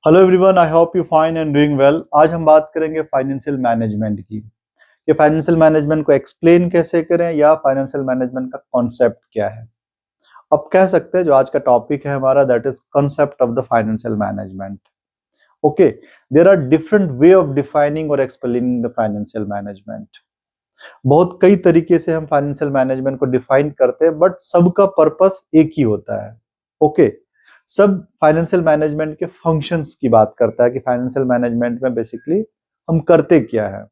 Hello everyone, I hope you fine and doing well. आज हम बात करेंगे फाइनेंशियल मैनेजमेंट की कि फाइनेंशियल मैनेजमेंट को एक्सप्लेन कैसे करें या फाइनेंशियल मैनेजमेंट का कॉन्सेप्ट क्या है। अब कह सकते हैं जो आज का टॉपिक है हमारा, that is concept of the financial management. Okay, there are different way of defining और एक्सप्लेनिंग द फाइनेंशियल मैनेजमेंट। बहुत कई तरीके से हम फाइनेंशियल मैनेजमेंट को डिफाइन करते हैं, बट सबका पर्पस एक ही होता है। ओके, सब फाइनेंशियल मैनेजमेंट के फंक्शंस की बात करता है कि फाइनेंशियल मैनेजमेंट में बेसिकली हम करते क्या है।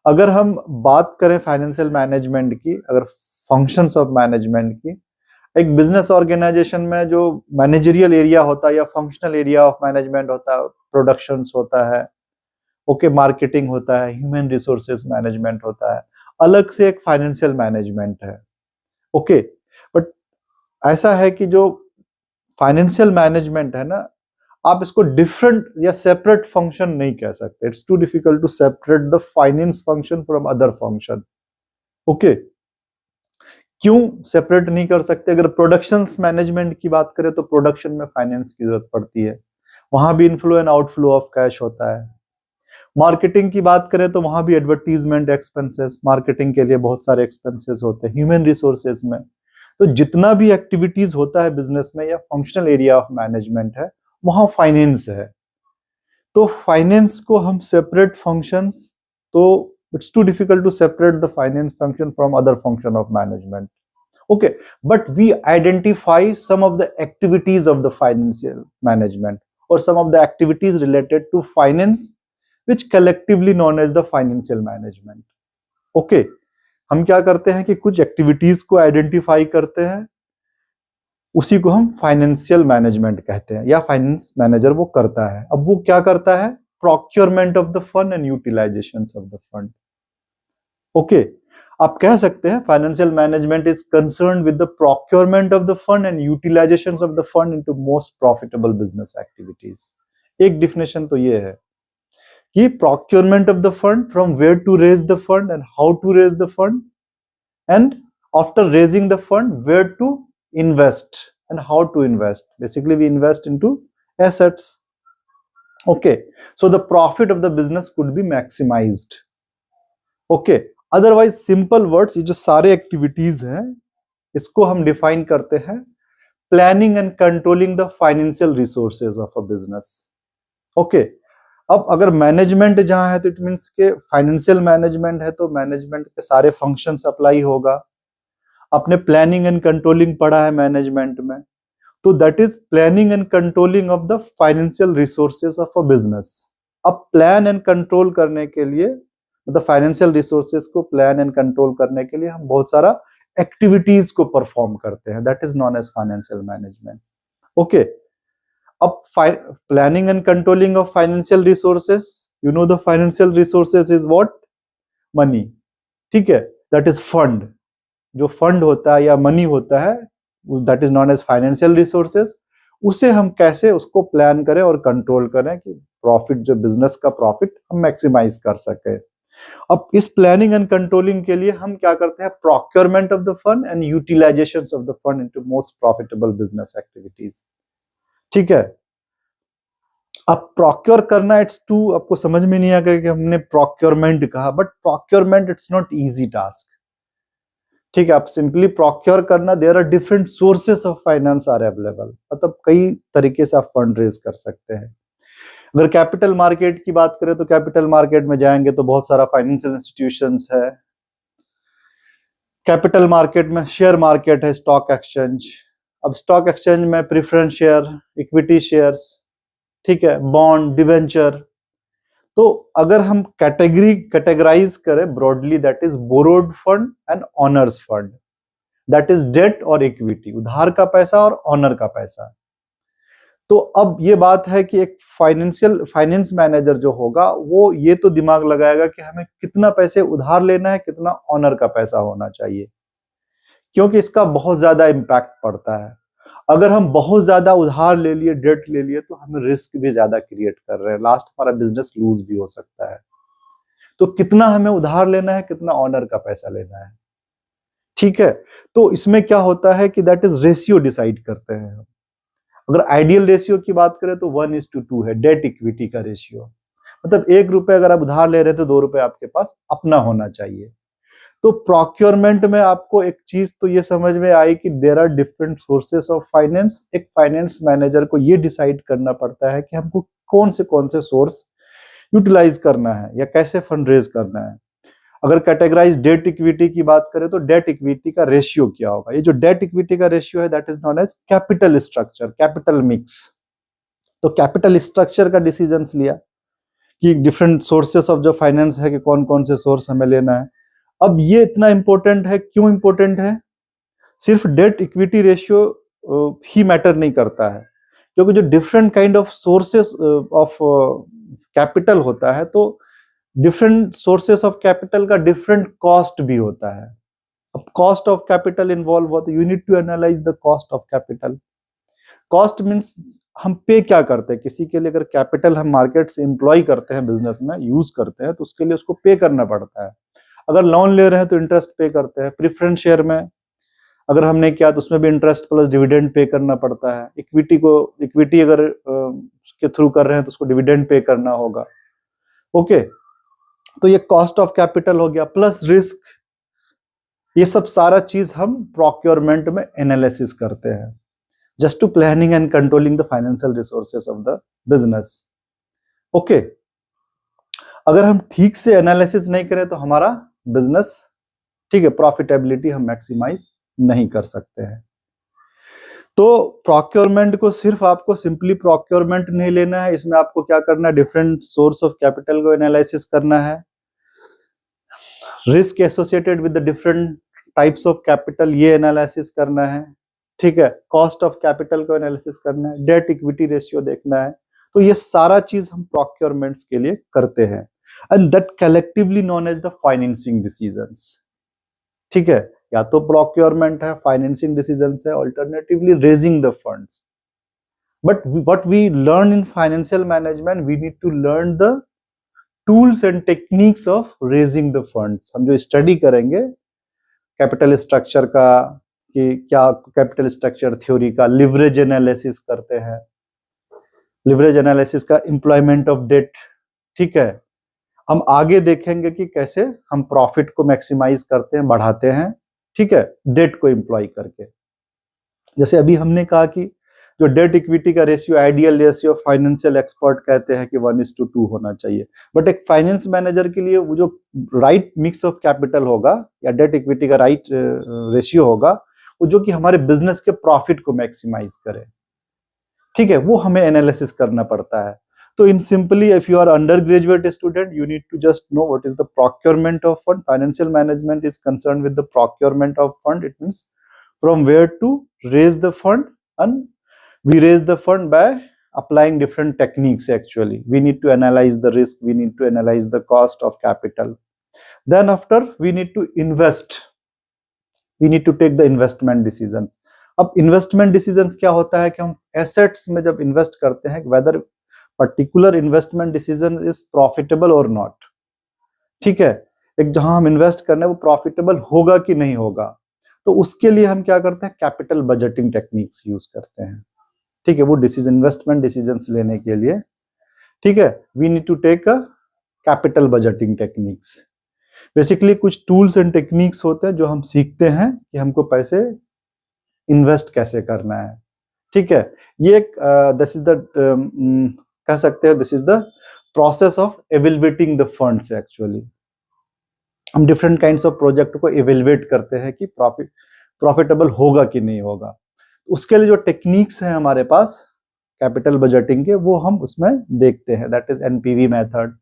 अगर हम बात करें फाइनेंशियल मैनेजमेंट की, अगर फंक्शंस ऑफ मैनेजमेंट की, एक बिजनेस ऑर्गेनाइजेशन में जो मैनेजरियल एरिया होता है या फंक्शनल एरिया ऑफ मैनेजमेंट होता है, प्रोडक्शंस होता है, ओके, मार्केटिंग होता है, ह्यूमन रिसोर्सेज मैनेजमेंट होता है, अलग से एक फाइनेंशियल मैनेजमेंट है। ओके, बट ऐसा है कि जो फाइनेंशियल मैनेजमेंट है ना, आप इसको डिफरेंट या सेपरेट फंक्शन नहीं कह सकते। It's too difficult to separate the finance function from other function. Okay, क्यों सेपरेट नहीं कर सकते? अगर प्रोडक्शन मैनेजमेंट की बात करें तो प्रोडक्शन में फाइनेंस की जरूरत पड़ती है, वहां भी inflow and outflow of cash होता है। मार्केटिंग की बात करें तो वहां भी एडवर्टीजमेंट एक्सपेंसेस, मार्केटिंग के लिए बहुत सारे एक्सपेंसेस होते हैं। ह्यूमन रिसोर्सेज में तो जितना भी एक्टिविटीज होता है बिजनेस में या फंक्शनल एरिया ऑफ मैनेजमेंट है, वहां फाइनेंस है। तो फाइनेंस को हम सेपरेट फंक्शंस, तो it's too difficult to separate the finance function from other function of management. Okay, but we identify some of the activities of the financial management और some of the activities related to finance which collectively known as the financial management. Okay, हम क्या करते हैं कि कुछ activities को identify करते हैं, उसी को हम फाइनेंशियल मैनेजमेंट कहते हैं या फाइनेंस मैनेजर वो करता है। अब वो क्या करता है? Procurement of the fund and utilization of the fund. Okay, आप कह सकते हैं financial management is concern with the procurement of the fund and utilization of the fund into most profitable business activities. एक डिफिनेशन तो ये है कि procurement of the fund, from where to raise the fund and how to raise the fund, and after raising the fund where to invest and how to invest. Basically we invest into assets. Okay, so the profit of the business could be maximized. Okay, otherwise simple words, ये जो सारे activities हैं इसको हम define करते हैं planning and controlling the financial resources of a business. Okay, अब अगर मैनेजमेंट जहां है तो इट मींस के फाइनेंशियल मैनेजमेंट है तो मैनेजमेंट के सारे फंक्शंस अप्लाई होगा। आपने प्लानिंग एंड कंट्रोलिंग पढ़ा है मैनेजमेंट में, तो that is planning and controlling of the financial resources of a business. अब प्लान एंड कंट्रोल करने के लिए, मतलब फाइनेंशियल रिसोर्सेज को प्लान एंड कंट्रोल करने के लिए हम बहुत सारा एक्टिविटीज को परफॉर्म करते हैं, that is known as financial management. Okay, अब planning and controlling of financial resources, you know the financial resources is what? Money. ठीक है, दैट इज फंड। जो फंड होता है या मनी होता है, that is known as financial resources. उसे हम कैसे उसको प्लान करें और कंट्रोल करें कि प्रॉफिट, जो बिजनेस का प्रॉफिट हम मैक्सिमाइज कर सके। अब इस प्लानिंग एंड कंट्रोलिंग के लिए हम क्या करते हैं? Procurement of the fund and utilization of the fund into most profitable business activities. ठीक है, अब प्रोक्योर करना, इट्स टू, आपको समझ में नहीं आएगा कि हमने प्रोक्योरमेंट कहा, but procurement it's not easy task. ठीक है, आप सिंपली प्रोक्योर करना, there are different sources of finance are available, मतलब कई तरीके से आप फंड रेज कर सकते हैं। अगर कैपिटल मार्केट की बात करें तो कैपिटल मार्केट में जाएंगे तो बहुत सारा फाइनेंशियल इंस्टीट्यूशंस है। कैपिटल मार्केट में शेयर मार्केट है, स्टॉक एक्सचेंज। अब स्टॉक एक्सचेंज में प्रेफरेंस शेयर, इक्विटी शेयर्स, ठीक है, बॉन्ड, डिवेंचर। तो अगर हम कैटेगराइज करें broadly, that is borrowed fund and owners fund, that is debt और इक्विटी, उधार का पैसा और ऑनर का पैसा। तो अब ये बात है कि एक फाइनेंस मैनेजर जो होगा वो ये तो दिमाग लगाएगा कि हमें कितना पैसे उधार लेना है, कितना ऑनर का पैसा होना चाहिए, क्योंकि इसका बहुत ज्यादा इंपैक्ट पड़ता है। अगर हम बहुत ज्यादा उधार ले लिए, डेट ले लिए, तो हम रिस्क भी ज्यादा क्रिएट कर रहे हैं, लास्ट हमारा बिजनेस लूज भी हो सकता है। तो कितना हमें उधार लेना है, कितना ऑनर का पैसा लेना है, ठीक है। तो इसमें क्या होता है कि दैट इज रेशियो डिसाइड करते हैं हम। अगर आइडियल रेशियो की बात करें तो 1:2 है डेट इक्विटी का रेशियो। मतलब 1 रुपए अगर आप उधार ले रहे थे, 2 रुपए आपके पास अपना होना चाहिए। तो प्रोक्योरमेंट में आपको एक चीज तो ये समझ में आई कि there are different sources of finance. एक फाइनेंस मैनेजर को ये डिसाइड करना पड़ता है कि हमको कौन से सोर्स यूटिलाइज करना है या कैसे फंड रेज करना है। अगर कैटेगराइज डेट इक्विटी की बात करें तो डेट इक्विटी का रेशियो क्या होगा? ये जो डेट इक्विटी का रेशियो है that is known as capital structure, capital mix. तो कैपिटल स्ट्रक्चर का डिसीजंस लिया कि डिफरेंट सोर्सेस ऑफ जो फाइनेंस है कि कौन कौन से सोर्स हमें लेना है। अब ये इतना इंपॉर्टेंट है, क्यों इंपॉर्टेंट है? सिर्फ डेट इक्विटी रेशियो ही मैटर नहीं करता है, क्योंकि जो different kind of sources of capital होता है तो डिफरेंट सोर्सेस ऑफ कैपिटल का डिफरेंट कॉस्ट भी होता है। अब कॉस्ट ऑफ कैपिटल इन्वॉल्व हो तो you need to analyze the cost of capital. Cost means हम पे क्या करते हैं किसी के लिए। अगर कैपिटल हम मार्केट से एम्प्लॉय करते हैं, बिजनेस में यूज करते हैं, तो उसके लिए उसको पे करना पड़ता है। अगर लोन ले रहे हैं तो इंटरेस्ट पे करते हैं। प्रेफरेंस शेयर में अगर हमने किया तो उसमें भी इंटरेस्ट प्लस डिविडेंड पे करना पड़ता है। इक्विटी अगर के थ्रू कर रहे हैं तो उसको डिविडेंड पे करना होगा। ओके, तो ये कॉस्ट ऑफ कैपिटल हो गया, प्लस रिस्क। ये सब सारा चीज हम प्रोक्योरमेंट में एनालिसिस करते हैं, just to planning and controlling the financial resources of the business. Okay, अगर हम ठीक से एनालिसिस नहीं करें तो हमारा बिजनेस, ठीक है, प्रॉफिटेबिलिटी हम मैक्सिमाइज नहीं कर सकते हैं। तो प्रोक्योरमेंट को सिर्फ आपको सिंपली प्रोक्योरमेंट नहीं लेना है, इसमें आपको क्या करना है, डिफरेंट सोर्स ऑफ कैपिटल को एनालिसिस करना है, risk associated with the different types of capital ये एनालिसिस करना है, ठीक है, कॉस्ट ऑफ कैपिटल को एनालिसिस करना है, डेट इक्विटी रेशियो देखना है। तो ये सारा चीज हम प्रोक्योरमेंट्स के लिए करते हैं, and that collectively known as the financing decisions. ठीक है, या तो प्रोक्योरमेंट है, फाइनेंसिंग डिसीजंस है, alternatively raising the funds. But what we learn in financial management, we need to learn the tools and techniques of raising the funds. हम जो study करेंगे capital structure का, कि क्या कैपिटल स्ट्रक्चर थ्योरी का leverage analysis करते हैं, leverage analysis का एम्प्लॉयमेंट ऑफ डेट, ठीक है। हम आगे देखेंगे कि कैसे हम प्रॉफिट को मैक्सिमाइज करते हैं, बढ़ाते हैं, ठीक है, डेट को एम्प्लॉय करके। जैसे अभी हमने कहा कि जो डेट इक्विटी का ratio ideal ratio financial expert कहते हैं कि 1:2 होना चाहिए, बट एक फाइनेंस मैनेजर के लिए वो जो राइट मिक्स ऑफ कैपिटल होगा या डेट इक्विटी का राइट रेशियो होगा, वो जो कि हमारे बिजनेस के प्रॉफिट को मैक्सिमाइज करे, ठीक है, वो हमें एनालिसिस करना पड़ता है। तो in simply, if you are undergraduate student, you need to just know what is the procurement of fund. Financial management is concern with the procurement of fund. It means from where to raise the fund, and we raise the fund by applying different techniques. Actually, we need to analyze the risk, we need to analyze the cost of capital, then after we need to invest, we need to take the investment decisions. अब investment decisions क्या होता है कि हम assets में जब invest करते हैं, whether particular investment decision is profitable और नॉट, ठीक है, एक जहां हम इन्वेस्ट करने वो प्रॉफिटेबल होगा कि नहीं होगा, तो उसके लिए हम क्या करते हैं, कैपिटल बजटिंग टेक्निक्स यूज करते हैं, ठीक है, वो डिसीजन, इन्वेस्टमेंट डिसीजंस लेने के लिए, ठीक है, we need to take a capital budgeting techniques. Basically कुछ टूल्स एंड टेक्निक्स होते हैं जो हम सीखते हैं कि हमको पैसे इन्वेस्ट कैसे करना है, ठीक है। ये दिस इज द कह सकते हैं, this is the process of evaluating the funds. Actually हम डिफरेंट काइंड्स ऑफ प्रोजेक्ट को एवेल्युएट करते हैं कि प्रॉफिटेबल होगा कि नहीं होगा। उसके लिए जो टेक्निक्स हैं हमारे पास कैपिटल बजटिंग के, वो हम उसमें देखते हैं, that is NPV method,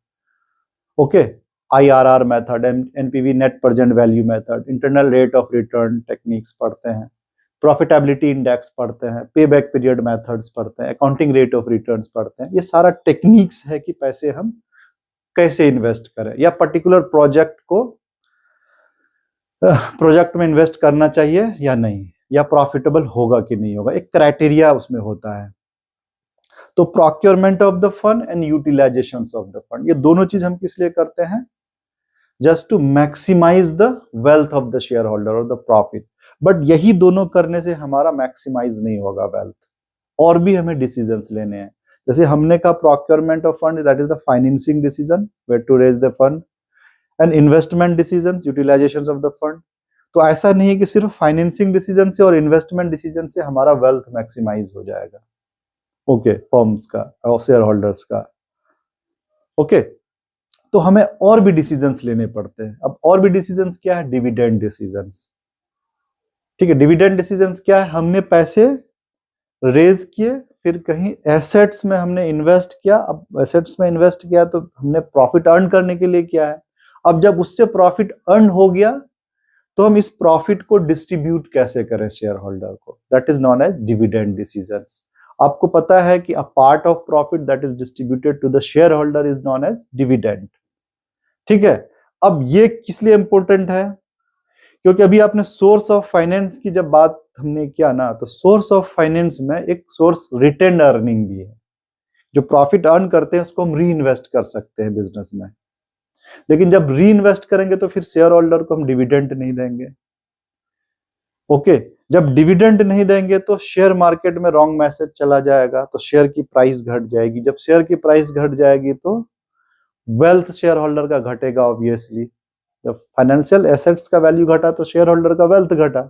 okay, IRR method, NPV net present value method, internal rate of return techniques पढ़ते हैं, प्रॉफिटेबिलिटी इंडेक्स पढ़ते हैं, पे बैक पीरियड मेथड्स पढ़ते हैं, अकाउंटिंग रेट ऑफ रिटर्न्स पढ़ते हैं। ये सारा टेक्निक्स है कि पैसे हम कैसे इन्वेस्ट करें, या पर्टिकुलर प्रोजेक्ट में इन्वेस्ट करना चाहिए या नहीं, या प्रॉफिटेबल होगा कि नहीं होगा, एक क्राइटेरिया उसमें होता है। तो procurement of the fund and utilization of the fund, ये दोनों चीज हम किस लिए करते हैं, just to maximize the wealth of the shareholder और द प्रॉफिट। बट यही दोनों करने से हमारा मैक्सिमाइज नहीं होगा वेल्थ, और भी हमें डिसीजंस लेने हैं। जैसे हमने कहा procurement of fund, that is the financing decision, where to raise the fund, and investment decisions, utilization of the fund. तो ऐसा नहीं है कि सिर्फ फाइनेंसिंग डिसीजन से और इन्वेस्टमेंट डिसीजन से हमारा वेल्थ मैक्सिमाइज हो जाएगा, ओके, फर्म्स का और शेयर होल्डर्स का, ओके। तो हमें और भी डिसीजंस लेने पड़ते हैं। अब और भी डिसीजंस क्या है? डिविडेंड डिसीजंस, ठीक है। डिविडेंड डिसीजंस क्या है? हमने पैसे रेज किए, फिर कहीं एसेट्स में हमने इन्वेस्ट किया। अब एसेट्स में इन्वेस्ट किया तो हमने प्रॉफिट अर्न करने के लिए किया है। अब जब उससे प्रॉफिट अर्न हो गया तो हम इस प्रॉफिट को डिस्ट्रीब्यूट कैसे करें शेयर होल्डर को, that is known as dividend decisions. आपको पता है कि a part of profit that is distributed to the shareholder is known as dividend, ठीक है। अब ये किस लिए इंपॉर्टेंट है? क्योंकि अभी आपने सोर्स ऑफ फाइनेंस की जब बात हमने किया ना, तो सोर्स ऑफ फाइनेंस में एक सोर्स रिटेन अर्निंग भी है। जो प्रॉफिट अर्न करते हैं उसको हम री इन्वेस्ट कर सकते हैं बिजनेस में, लेकिन जब री इन्वेस्ट करेंगे तो फिर शेयर होल्डर को हम डिविडेंड नहीं देंगे, ओके। जब डिविडेंड नहीं देंगे तो शेयर मार्केट में रॉन्ग मैसेज चला जाएगा, तो शेयर की प्राइस घट जाएगी। जब शेयर की प्राइस घट जाएगी तो वेल्थ शेयर होल्डर का घटेगा ऑब्वियसली। जब फाइनेंशियल एसेट्स का वैल्यू घटा तो शेयर होल्डर का वेल्थ घटा।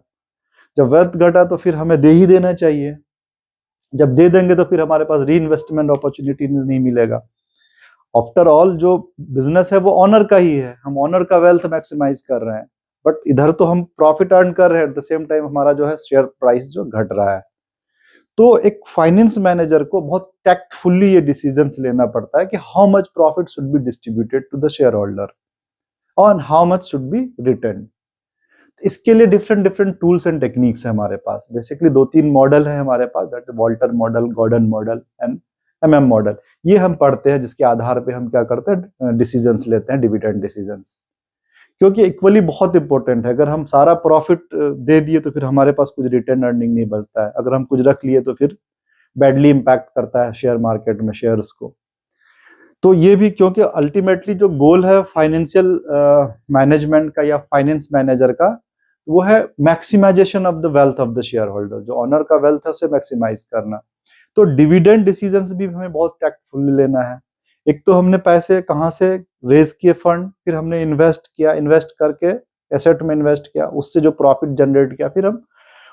जब वेल्थ घटा तो फिर हमें दे ही देना चाहिए। जब दे देंगे तो फिर हमारे पास री इन्वेस्टमेंट अपॉर्चुनिटी नहीं मिलेगा। आफ्टर ऑल जो बिजनेस है वो ऑनर का ही है, हम ऑनर का वेल्थ मैक्सिमाइज कर रहे हैं, बट इधर तो हम प्रॉफिट अर्न कर रहे हैं, एट द सेम टाइम हमारा जो है शेयर प्राइस जो घट रहा है। तो एक फाइनेंस मैनेजर को बहुत टैक्टफुली ये डिसीजंस लेना पड़ता है कि how much profit should be distributed to the shareholder और how much should be return. इसके लिए different different tools and techniques है हमारे पास। बेसिकली 2-3 मॉडल है हमारे पास, that Walter model, Gordon model and MM model. ये हम पढ़ते हैं, जिसके आधार पे हम क्या करते हैं, डिसीजंस लेते हैं, डिविडेंड डिसीजंस। क्योंकि इक्वली बहुत इंपॉर्टेंट है। अगर हम सारा प्रॉफिट दे दिए तो फिर हमारे पास कुछ रिटर्न अर्निंग नहीं बचता है। अगर हम कुछ रख लिए तो फिर बैडली इंपैक्ट करता है शेयर मार्केट में शेयर्स को। तो ये भी, क्योंकि अल्टीमेटली जो गोल है फाइनेंशियल मैनेजमेंट का या फाइनेंस मैनेजर का, वो है maximization of the wealth of the shareholder. जो ऑनर का वेल्थ है उसे मैक्सिमाइज करना। तो डिविडेंड डिसीजंस भी हमें बहुत टैक्टफुली लेना है। एक तो हमने पैसे कहाँ से रेज किए फंड, फिर हमने इन्वेस्ट किया, इन्वेस्ट करके एसेट में इन्वेस्ट किया, उससे जो प्रॉफिट जनरेट किया, फिर हम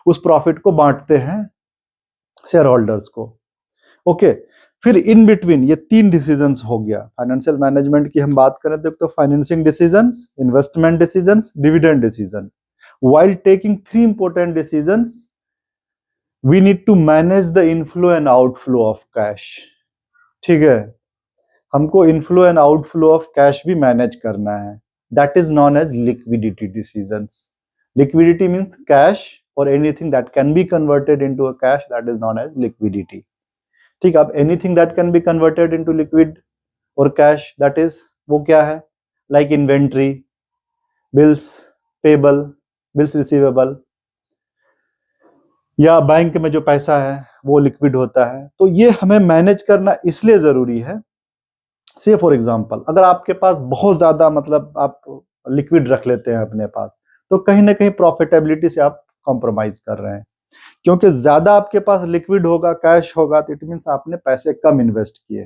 उस प्रॉफिट को बांटते हैं शेयर होल्डर्स को, ओके। फिर इन बिटवीन ये 3 डिसीजंस हो गया। फाइनेंशियल मैनेजमेंट की हम बात करें तो financing decisions, investment decisions, dividend decision. While taking 3 important decisions, we need to manage the inflow and outflow of cash, ठीक है। हमको inflow and outflow of cash भी मैनेज करना है। That is known as liquidity decisions. Liquidity means cash और anything that can be converted into a cash, that is known as liquidity, ठीक है। अब anything that can be converted into liquid और cash, that is, वो क्या है? Like inventory, bills payable, bills receivable, या bank में जो पैसा है वो लिक्विड होता है। तो ये हमें मैनेज करना इसलिए जरूरी है। से फॉर एग्जांपल, अगर आपके पास बहुत ज्यादा, मतलब आप लिक्विड रख लेते हैं अपने पास, तो कहीं ना कहीं प्रॉफिटेबिलिटी से आप कॉम्प्रोमाइज कर रहे हैं। क्योंकि ज्यादा आपके पास लिक्विड होगा, कैश होगा, तो इट मीन्स आपने पैसे कम इन्वेस्ट किए,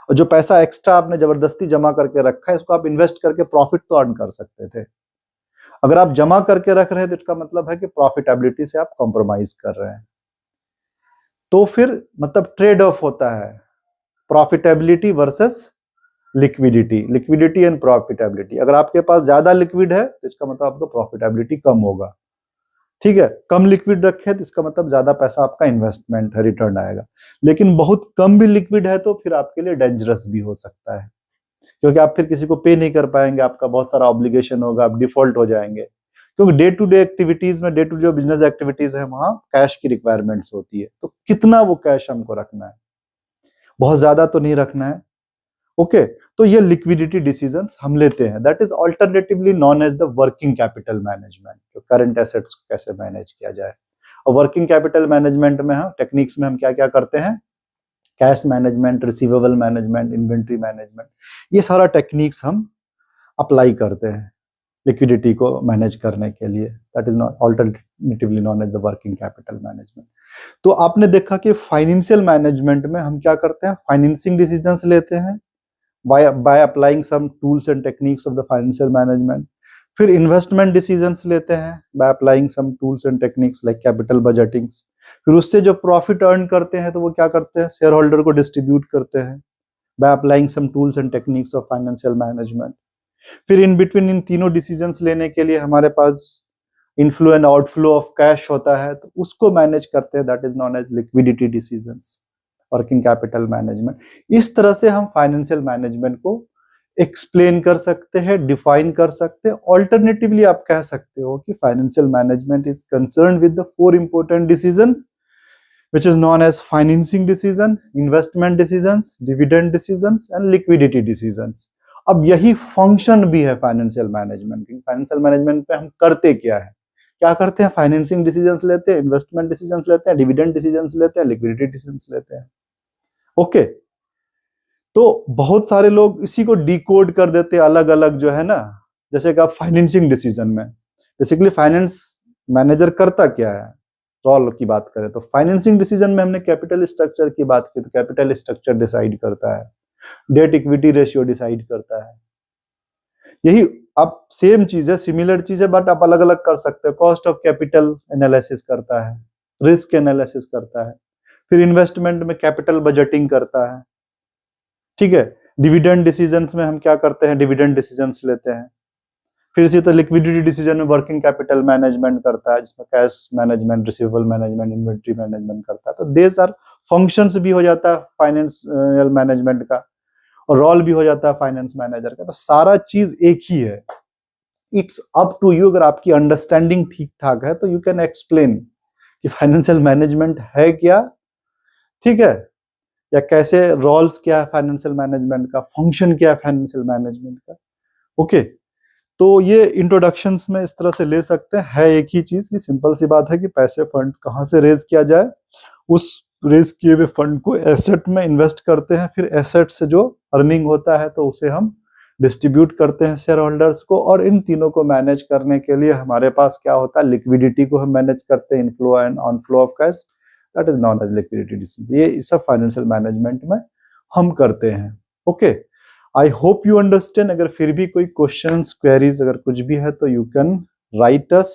और जो पैसा एक्स्ट्रा आपने जबरदस्ती जमा करके रखा है, इसको आप इन्वेस्ट करके प्रॉफिट तो अर्न कर सकते थे। अगर आप जमा करके रख रहे हैं तो इसका मतलब है कि प्रॉफिटेबिलिटी से आप कॉम्प्रोमाइज कर रहे हैं। तो फिर मतलब ट्रेड ऑफ होता है, profitability versus liquidity, liquidity and profitability. अगर आपके पास ज्यादा लिक्विड है तो इसका मतलब आपका प्रॉफिटेबिलिटी कम होगा, ठीक है। कम लिक्विड रखे तो इसका मतलब ज्यादा पैसा आपका इन्वेस्टमेंट है, रिटर्न आएगा। लेकिन बहुत कम भी लिक्विड है तो फिर आपके लिए डेंजरस भी हो सकता है, क्योंकि आप फिर किसी को पे नहीं कर पाएंगे, आपका बहुत सारा ऑब्लिगेशन होगा, आप डिफॉल्ट हो जाएंगे। क्योंकि डे टू डे एक्टिविटीज में, day to day business activities है, वहां कैश की रिक्वायरमेंट्स होती है। तो कितना वो कैश हमको रखना है, बहुत ज्यादा तो नहीं रखना है, ओके। तो ये लिक्विडिटी डिसीजंस हम लेते हैं। That is alternatively known as the working capital management. जो करंट एसेट्स को कैसे मैनेज किया जाए, और वर्किंग कैपिटल मैनेजमेंट में हम टेक्निक्स में हम क्या क्या करते हैं, cash management, receivable management, inventory management, ये सारा टेक्निक्स हम अप्लाई करते हैं लिक्विडिटी को मैनेज करने के लिए। That is not alternatively known as the working capital management. तो आपने देखा कि फाइनेंशियल मैनेजमेंट में हम क्या करते हैं, फाइनेंसिंग डिसीजंस लेते हैं by applying some tools and techniques of the financial management. फिर इन्वेस्टमेंट डिसीजंस लेते हैं by applying some tools and techniques like capital budgetings. फिर उससे जो प्रॉफिट अर्न करते हैं तो वो क्या करते हैं, शेयर होल्डर को डिस्ट्रीब्यूट करते हैं by applying some tools and techniques of financial management. फिर इन बिटवीन इन तीनों डिसीजंस लेने के लिए हमारे पास inflow and outflow of cash होता है, तो उसको मैनेज करते हैं, that is known as liquidity decisions, working capital management. इस तरह से हम फाइनेंशियल मैनेजमेंट को एक्सप्लेन कर सकते हैं, डिफाइन कर सकते हैं। ऑल्टरनेटिवली आप कह सकते हो कि financial management is concern with the 4 important decisions which is known as financing decision, investment decisions, dividend decisions and liquidity decisions। अब यही फंक्शन भी है फाइनेंशियल मैनेजमेंट की। फाइनेंशियल मैनेजमेंट पे हम करते क्या है, क्या करते हैं, फाइनेंसिंग डिसीजंस लेते हैं, इन्वेस्टमेंट डिसीजंस लेते हैं, डिविडेंड डिसीजंस लेते हैं, लिक्विडिटी डिसीजंस लेते हैं। ओके, तो बहुत सारे लोग इसी को डिकोड कर देते हैं अलग अलग, जो है ना, जैसे कि आप फाइनेंसिंग डिसीजन में बेसिकली फाइनेंस मैनेजर करता क्या है, रोल की बात करें तो फाइनेंसिंग डिसीजन में हमने कैपिटल स्ट्रक्चर की बात की, तो कैपिटल स्ट्रक्चर डिसाइड करता है, डेट इक्विटी रेशियो डिसाइड करता है। यही अब सेम चीज है, सिमिलर चीज है, बट आप अलग अलग कर सकते हो। कॉस्ट ऑफ कैपिटल एनालिसिस करता है, रिस्क एनालिसिस करता है। फिर इन्वेस्टमेंट में कैपिटल बजटिंग करता है, ठीक है। डिविडेंड डिसीजंस में हम क्या करते हैं, डिविडेंड डिसीजंस लेते हैं। फिर इसी तरह लिक्विडिटी डिसीजन में वर्किंग कैपिटल मैनेजमेंट करता है, जिसमें cash management, receivable management, inventory management करता है। तो देस आर फंक्शंस भी हो जाता है फाइनेंशियल मैनेजमेंट का, और रोल भी हो जाता है फाइनेंस मैनेजर का। तो सारा चीज एक ही है। इट्स अप टू यू, अगर आपकी अंडरस्टैंडिंग ठीक ठाक है तो यू कैन एक्सप्लेन कि फाइनेंशियल मैनेजमेंट है क्या, ठीक है, या कैसे रोल्स क्या है फाइनेंशियल मैनेजमेंट का, फंक्शन क्या है फाइनेंशियल मैनेजमेंट का। ओके, तो ये इंट्रोडक्शंस में इस तरह से ले सकते हैं। है एक ही चीज की, सिंपल सी बात है कि पैसे फंड कहाँ से रेज किया जाए, उस रेज किए हुए फंड को एसेट में इन्वेस्ट करते हैं, फिर एसेट से जो अर्निंग होता है तो उसे हम डिस्ट्रीब्यूट करते हैं शेयर होल्डर्स को। और इन तीनों को मैनेज करने के लिए हमारे पास क्या होता है, लिक्विडिटी को हम मैनेज करते हैं, inflow and onflow of cash, that is known as liquidity decision. ये सब फाइनेंशियल मैनेजमेंट में हम करते हैं। Okay, I hope you understand. अगर फिर भी कोई क्वेश्चंस, क्वेरीज अगर कुछ भी है तो यू कैन राइट अस।